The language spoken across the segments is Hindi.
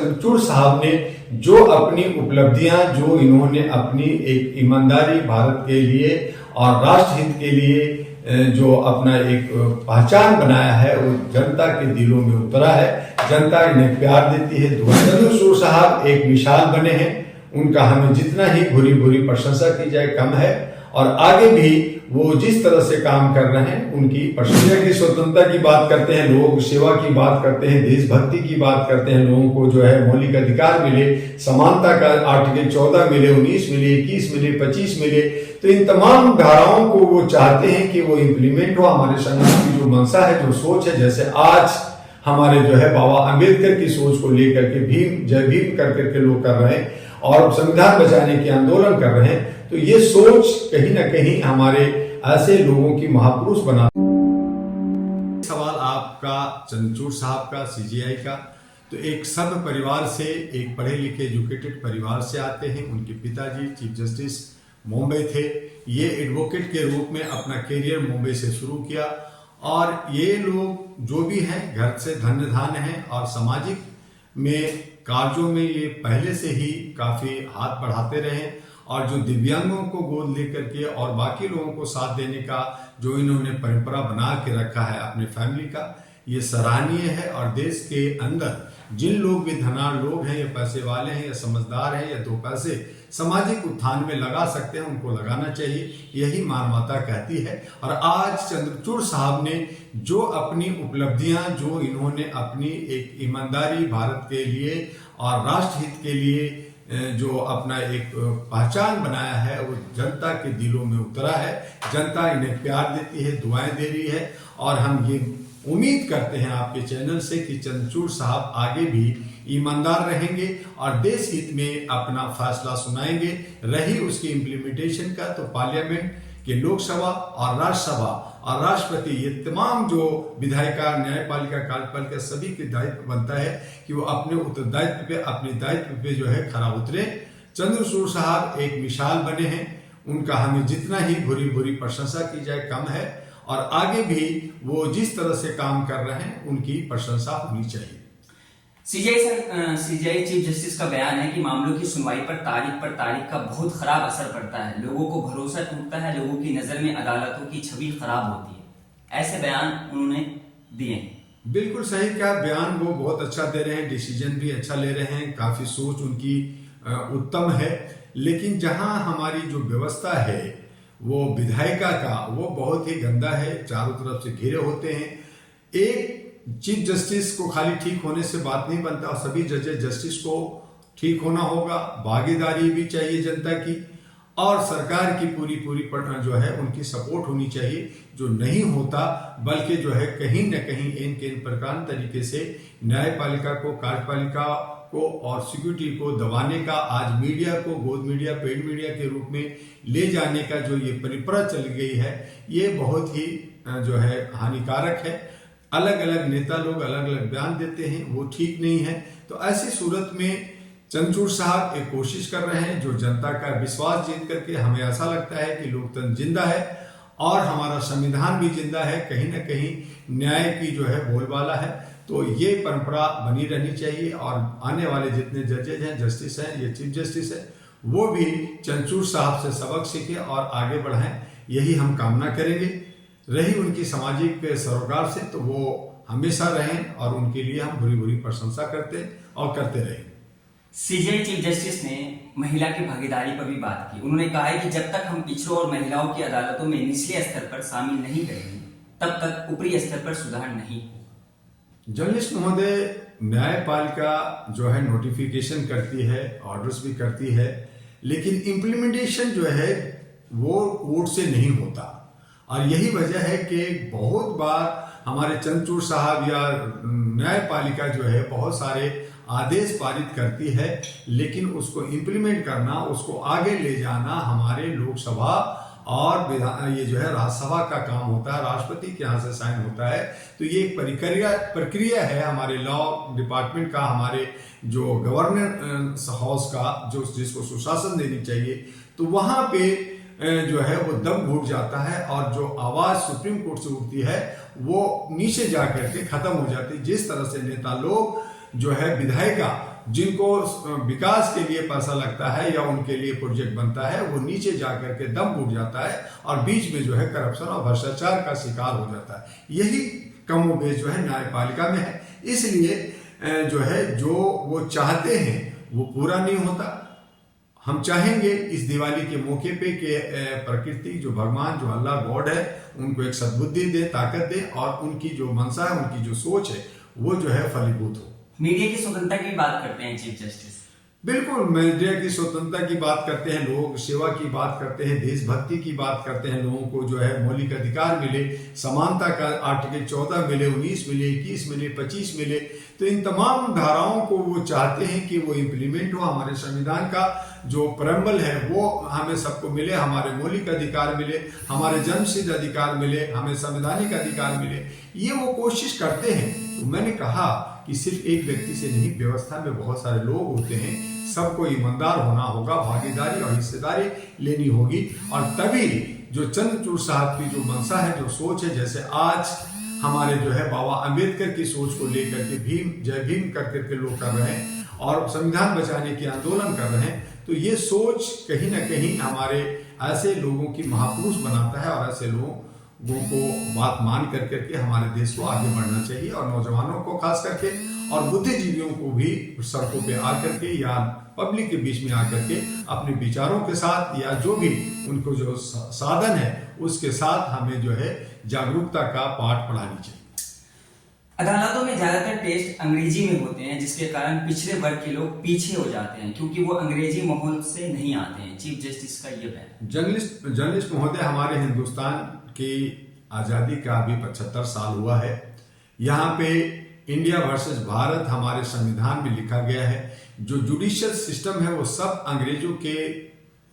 चंद्रचूड़ साहब ने जो अपनी उपलब्धियां, जो इन्होंने अपनी एक ईमानदारी भारत के लिए और राष्ट्र हित के लिए जो अपना एक पहचान बनाया है, वो जनता के दिलों में उतरा है। जनता इन्हें प्यार देती है। चंद्रचूड़ साहब एक मिसाल बने हैं। उनका हमें जितना ही भूरी भूरी प्रशंसा की जाए कम है, और आगे भी वो जिस तरह से काम कर रहे हैं उनकी प्रशंसा की स्वतंत्रता की बात करते हैं, लोगों की सेवा की बात करते हैं, देशभक्ति की बात करते हैं, लोगों को जो है मौलिक अधिकार मिले, समानता का आर्टिकल 14 मिले, 19 मिले, 21 मिले, 25 मिले। तो इन तमाम धाराओं को वो चाहते हैं कि वो इम्प्लीमेंट हो। हमारे संविधान की जो मंशा है, जो सोच है, जैसे आज हमारे जो है बाबा अम्बेडकर की सोच को लेकर के भीम जय भीम कर करके लोग कर रहे हैं और संविधान बचाने के आंदोलन कर रहे हैं, तो ये सोच कहीं ना कहीं हमारे ऐसे लोगों की महापुरुष बना। सवाल आपका चंद्रचूड़ साहब का, सीजेआई का, तो एक सभ्य परिवार से, एक पढ़े लिखे एजुकेटेड परिवार से आते हैं। उनके पिताजी चीफ जस्टिस मुंबई थे। ये एडवोकेट के रूप में अपना करियर मुंबई से शुरू किया, और ये लोग जो भी हैं घर से धन्यधान हैं, और सामाजिक में कार्यों में ये पहले से ही काफी हाथ बढ़ाते रहे। और जो दिव्यांगों को गोद लेकर के और बाकी लोगों को साथ देने का जो इन्होंने परंपरा बना के रखा है अपने फैमिली का, ये सराहनीय है। और देश के अंदर जिन लोग भी धनाढ़ लोग हैं, या पैसे वाले हैं, या समझदार हैं, या दो पैसे सामाजिक उत्थान में लगा सकते हैं, उनको लगाना चाहिए, यही मानवता कहती है। और आज चंद्रचूड़ साहब ने जो अपनी उपलब्धियां, जो इन्होंने अपनी एक ईमानदारी भारत के लिए और राष्ट्र हित के लिए जो अपना एक पहचान बनाया है, वो जनता के दिलों में उतरा है। जनता इन्हें प्यार देती है, दुआएं दे रही है, और हम ये उम्मीद करते हैं आपके चैनल से कि चंद्रचूड़ साहब आगे भी ईमानदार रहेंगे और देश हित में अपना फैसला सुनाएंगे। रही उसकी इम्प्लीमेंटेशन का, तो पार्लियामेंट के लोकसभा और राज्यसभा और राष्ट्रपति, ये तमाम जो विधायिका, न्यायपालिका, कार्यपालिका, सभी के दायित्व बनता है कि वो अपने उत्तरदायित्व पे, अपने दायित्व पे जो है खरा उतरे। चंद्रचूड़ साहब एक मिसाल बने हैं। उनका हमें जितना ही भूरी भूरी प्रशंसा की जाए कम है, और आगे भी वो जिस तरह से काम कर रहे हैं उनकी प्रशंसा होनी चाहिए। सीजेआई चीफ जस्टिस का बयान है कि मामलों की सुनवाई पर तारीख का बहुत खराब असर पड़ता है, लोगों को भरोसा टूटता है, लोगों की नजर में अदालतों की छवि खराब होती है। ऐसे बयान उन्होंने दिए। बिल्कुल सही कहा, बयान वो बहुत अच्छा दे रहे हैं, डिसीजन भी अच्छा ले रहे हैं, काफी सोच उनकी उत्तम है। लेकिन जहां हमारी जो व्यवस्था है, वो विधायिका का, वो बहुत ही गंदा है, चारों तरफ से घिरे होते हैं। एक चीफ जस्टिस को खाली ठीक होने से बात नहीं बनता, और सभी जजेस जस्टिस को ठीक होना होगा। भागीदारी भी चाहिए जनता की, और सरकार की पूरी जो है उनकी सपोर्ट होनी चाहिए, जो नहीं होता, बल्कि जो है कहीं न कहीं इन प्रकार तरीके से न्यायपालिका को, कार्यपालिका को और सिक्योरिटी को दबाने का, आज मीडिया को गोद मीडिया, पेड मीडिया के रूप में ले जाने का जो ये परंपरा चल गई है, ये बहुत ही जो है हानिकारक है। अलग अलग नेता लोग अलग अलग बयान देते हैं, वो ठीक नहीं है। तो ऐसी सूरत में चंद्रचूड़ साहब एक कोशिश कर रहे हैं, जो जनता का विश्वास जीत करके, हमें ऐसा लगता है कि लोकतंत्र जिंदा है और हमारा संविधान भी जिंदा है, कहीं ना कहीं न्याय की जो है बोलबाला है। तो ये परंपरा बनी रहनी चाहिए, और आने वाले जितने जजेज हैं, जस्टिस हैं, ये चीफ जस्टिस है, वो भी चंद्रचूड़ साहब से सबक सीखें और आगे बढ़ाएं, यही हम कामना करेंगे। रही उनकी सामाजिक सरोकार से, तो वो हमेशा रहें, और उनके लिए हम बुरी बुरी प्रशंसा करते और करते रहें। सीजेआई चीफ जस्टिस ने महिला की भागीदारी पर भी बात की। उन्होंने कहा है कि जब तक हम पिछड़ों और महिलाओं की अदालतों में निचले स्तर पर शामिल नहीं करेंगे, तब तक ऊपरी स्तर पर सुधार नहीं हो। जर्नलिस्ट महोदय, न्यायपालिका जो है नोटिफिकेशन करती है, ऑर्डर्स भी करती है, लेकिन इम्प्लीमेंटेशन जो है वो कोर्ट से नहीं होता। और यही वजह है कि बहुत बार हमारे चंद्रचूड़ साहब या न्यायपालिका जो है बहुत सारे आदेश पारित करती है, लेकिन उसको इम्प्लीमेंट करना, उसको आगे ले जाना हमारे लोकसभा और ये जो है राज्यसभा का काम होता है, राष्ट्रपति के यहाँ से साइन होता है। तो ये एक प्रक्रिया है हमारे लॉ डिपार्टमेंट का, हमारे जो गवर्नेंस हाउस का, जो जिसको सुशासन देनी चाहिए, तो वहाँ पे जो है वो दम घुट जाता है, और जो आवाज सुप्रीम कोर्ट से उठती है वो नीचे जा करके खत्म हो जाती है। जिस तरह से नेता लोग जो है विधायिका जिनको विकास के लिए पैसा लगता है या उनके लिए प्रोजेक्ट बनता है, वो नीचे जाकर के दम घुट जाता है और बीच में जो है करप्शन और भ्रष्टाचार का शिकार हो जाता है। यही कमोबेश जो है न्यायपालिका में है। इसलिए जो है जो वो चाहते हैं वो पूरा नहीं होता। हम चाहेंगे इस दिवाली के मौके पे कि प्रकृति जो भगवान जो अल्लाह गॉड है उनको एक सद्बुद्धि दे, ताकत दे और उनकी जो मनसा है, उनकी जो सोच है वो जो है फलीभूत हो। मीडिया की स्वतंत्रता की बात करते हैं चीफ जस्टिस। बिल्कुल, मीडिया की स्वतंत्रता की बात करते हैं, लोग सेवा की बात करते हैं, देशभक्ति की बात करते हैं, लोगों को जो है मौलिक अधिकार मिले, समानता का आर्टिकल 14 मिले, 19 मिले, 21 मिले, 25 मिले। तो इन तमाम धाराओं को वो चाहते हैं कि वो इम्प्लीमेंट हो। हमारे संविधान का जो प्रेम्बल है वो हमें सबको मिले, हमारे मौलिक अधिकार मिले, हमारे जन्मसिद्ध अधिकार मिले, हमें संवैधानिक अधिकार मिले, ये वो कोशिश करते हैं। तो मैंने कहा कि सिर्फ एक व्यक्ति से नहीं, व्यवस्था में बहुत सारे लोग होते हैं, सबको ईमानदार होना होगा, भागीदारी और हिस्सेदारी लेनी होगी और तभी जो चंद्रचूड़ साहब की जो मंशा है, जो सोच है, जैसे आज हमारे जो है बाबा अंबेडकर की सोच को लेकर के भीम जय भीम करके लोग कर रहे हैं और संविधान बचाने की आंदोलन कर रहे हैं, तो ये सोच कहीं ना कहीं हमारे ऐसे लोगों की महापुरुष बनाता है और ऐसे लोगों को बात मान करके हमारे देश को आगे बढ़ना चाहिए और नौजवानों को खास करके और बुद्धिजीवियों को भी सड़कों पे आकर के या पब्लिक के बीच में आकर के अपने विचारों के साथ या जो भी उनको जो साधन है उसके साथ हमें जो है जागरूकता का पाठ पढ़ानी चाहिए। अदालतों में ज्यादातर टेस्ट अंग्रेजी में होते हैं, जिसके कारण पिछड़े वर्ग के लोग पीछे हो जाते हैं क्योंकि वो अंग्रेजी माहौल से नहीं आते हैं। चीफ जस्टिस का ये बयान। जर्नलिस्ट महोदय, हमारे हिंदुस्तान की आज़ादी का अभी 75 साल हुआ है। यहाँ पे इंडिया वर्सेस भारत हमारे संविधान में लिखा गया है। जो जुडिशियल सिस्टम है वो सब अंग्रेजों के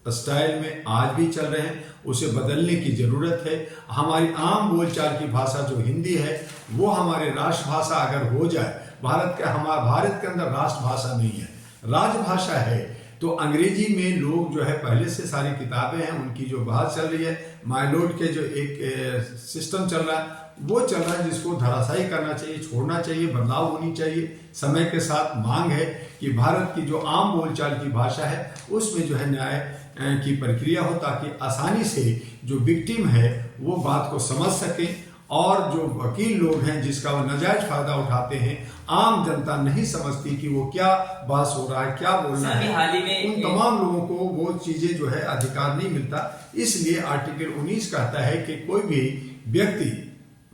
स्टाइल में आज भी चल रहे हैं, उसे बदलने की जरूरत है। हमारी आम बोलचाल की भाषा जो हिंदी है वो हमारी राष्ट्रभाषा अगर हो जाए, भारत के अंदर राष्ट्रभाषा नहीं है, राजभाषा है, तो अंग्रेजी में लोग जो है पहले से सारी किताबें हैं, उनकी जो बात चल रही है, माइलोड के जो एक सिस्टम चल रहा है वो चल रहा है, जिसको धराशायी करना चाहिए, छोड़ना चाहिए, बदलाव होनी चाहिए। समय के साथ मांग है कि भारत की जो आम बोलचाल की भाषा है उसमें जो है न्याय की प्रक्रिया हो, ताकि आसानी से जो विक्टिम है वो बात को समझ सके और जो वकील लोग हैं जिसका वो नाजायज फायदा उठाते हैं, आम जनता नहीं समझती कि वो क्या बहस हो रहा है, क्या बोल रहा है, उन तमाम लोगों को वो चीजें जो है अधिकार नहीं मिलता। इसलिए आर्टिकल 19 कहता है कि कोई भी व्यक्ति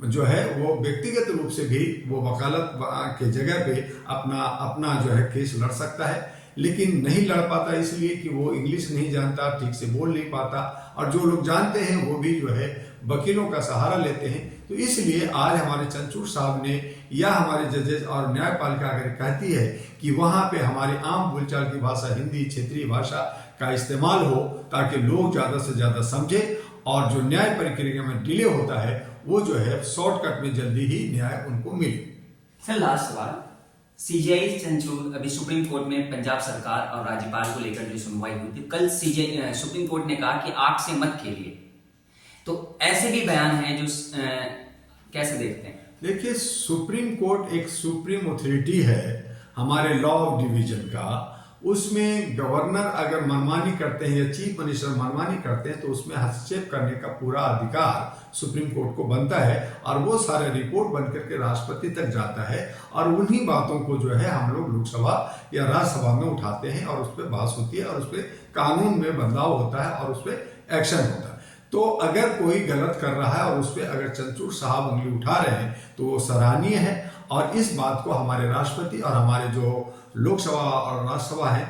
जो है वो व्यक्तिगत रूप से भी वो वकालत के जगह पे अपना जो है केस लड़ सकता है, लेकिन नहीं लड़ पाता इसलिए कि वो इंग्लिश नहीं जानता, ठीक से बोल नहीं पाता, और जो लोग जानते हैं वो भी जो है वकीलों का सहारा लेते हैं। तो इसलिए आज हमारे चंद्रचूड़ साहब ने या हमारे जजेस और न्यायपालिका अगर कहती है कि वहाँ पे हमारी आम बोलचाल की भाषा हिंदी क्षेत्रीय भाषा का इस्तेमाल हो ताकि लोग ज़्यादा से ज़्यादा समझे और जो न्याय प्रक्रिया में डिले होता है वो जो है शॉर्टकट में जल्दी ही न्याय उनको मिले। सर लास्ट सवाल, सीजेआई चंद्रचूड़ अभी सुप्रीम कोर्ट में पंजाब सरकार और राज्यपाल को लेकर जो सुनवाई हुई थी, कल सुप्रीम कोर्ट ने कहा कि आग से मत खेलिए, तो ऐसे भी बयान हैं जो कैसे देखते हैं? देखिए, सुप्रीम कोर्ट एक सुप्रीम अथॉरिटी है हमारे लॉ ऑफ डिवीजन का, उसमें गवर्नर अगर मनमानी करते हैं या चीफ मिनिस्टर मनमानी करते हैं तो उसमें हस्तक्षेप करने का पूरा अधिकार सुप्रीम कोर्ट को बनता है और वो सारा रिपोर्ट बनकर के राष्ट्रपति तक जाता है और उन्हीं बातों को जो है हम लोग लोकसभा या राज्यसभा में उठाते हैं और उस पर बहस होती है और उस पर कानून में बदलाव होता है और उस पर एक्शन होता है। तो अगर कोई गलत कर रहा है और उस पर अगर चंद्रचूड़ साहब उंगली उठा रहे हैं तो वो सराहनीय है और इस बात को हमारे राष्ट्रपति और हमारे जो लोकसभा और राज्यसभा है